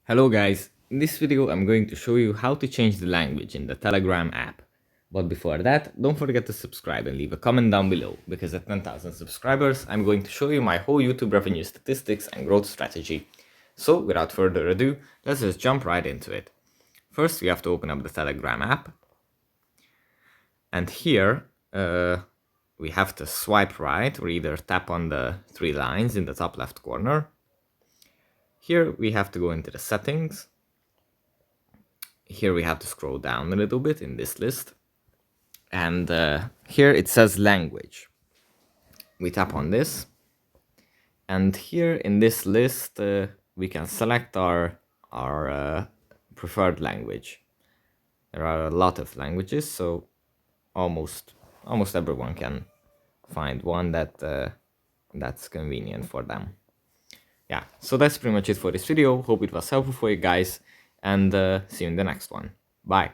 Hello guys, in this video I'm going to show you how to change the language in the Telegram app. But before that, don't forget to subscribe and leave a comment down below, because at 10,000 subscribers I'm going to show you my whole YouTube revenue statistics and growth strategy. So without further ado, let's just jump right into it. First we have to open up the Telegram app, and here we have to swipe right or either tap on the three lines in the top left corner. Here we have to go into the settings. Here we have to scroll down a little bit in this list, and here it says language. We tap on this, and here in this list we can select our preferred language. There are a lot of languages, so almost everyone can find one that's convenient for them. Yeah, so that's pretty much it for this video. Hope it was helpful for you guys, and see you in the next one. Bye.